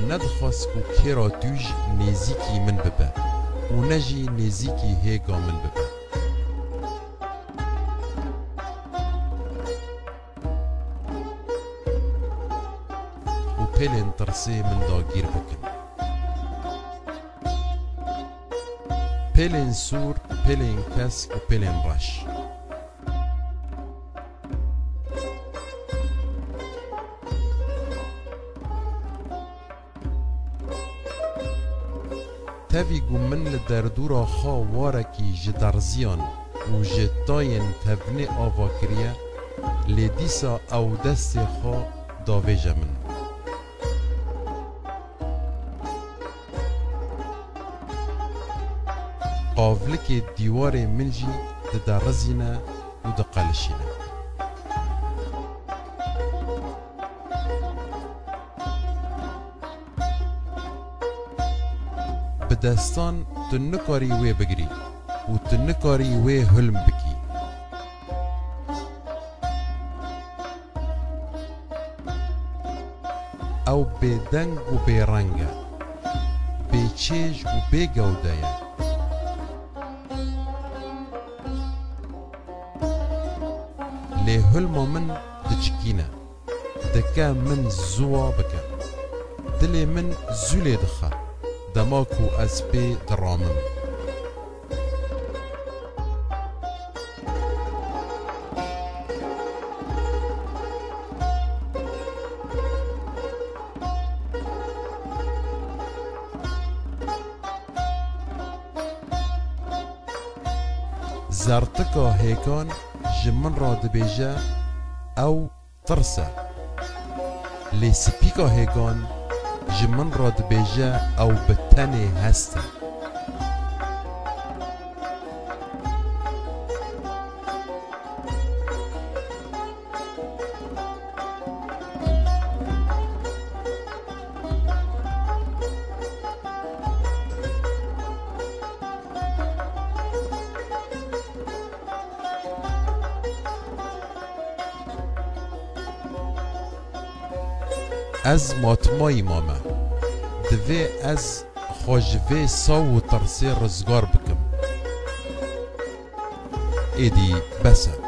ندخواست کو کرا توش نزیکی من ببه و نجی نزیکی هیگا من ببه. و پیلین ترسی من دا گیر بکن. پیلین سور، پیلین کس و پیلین رش. تاوی گومن لدردورا خوا وارکی جدرزیان و جتاین تبنی آوا کریه لیدیسا او دست خوا داوی جمن. قاولک دیوار منجی ددرزینه و دقلشینه. بدستان تنکاری وی بگری و تنکاری وی حلم بکی. او بدنگ و برنگه بچیج و بگوده لی حلم من دچکینه دکه من زوا بکه دلی من زولی دخه دماکو از پی درامم. زرتکا هیکان جمن را دبیجه او ترسه لی سپیکا هیکان جمن را دبیجه او بتنی هسته. از ماتمای مامه دوی از خوشوی ساو و ترسی رزگار بکم. ایدی بسه.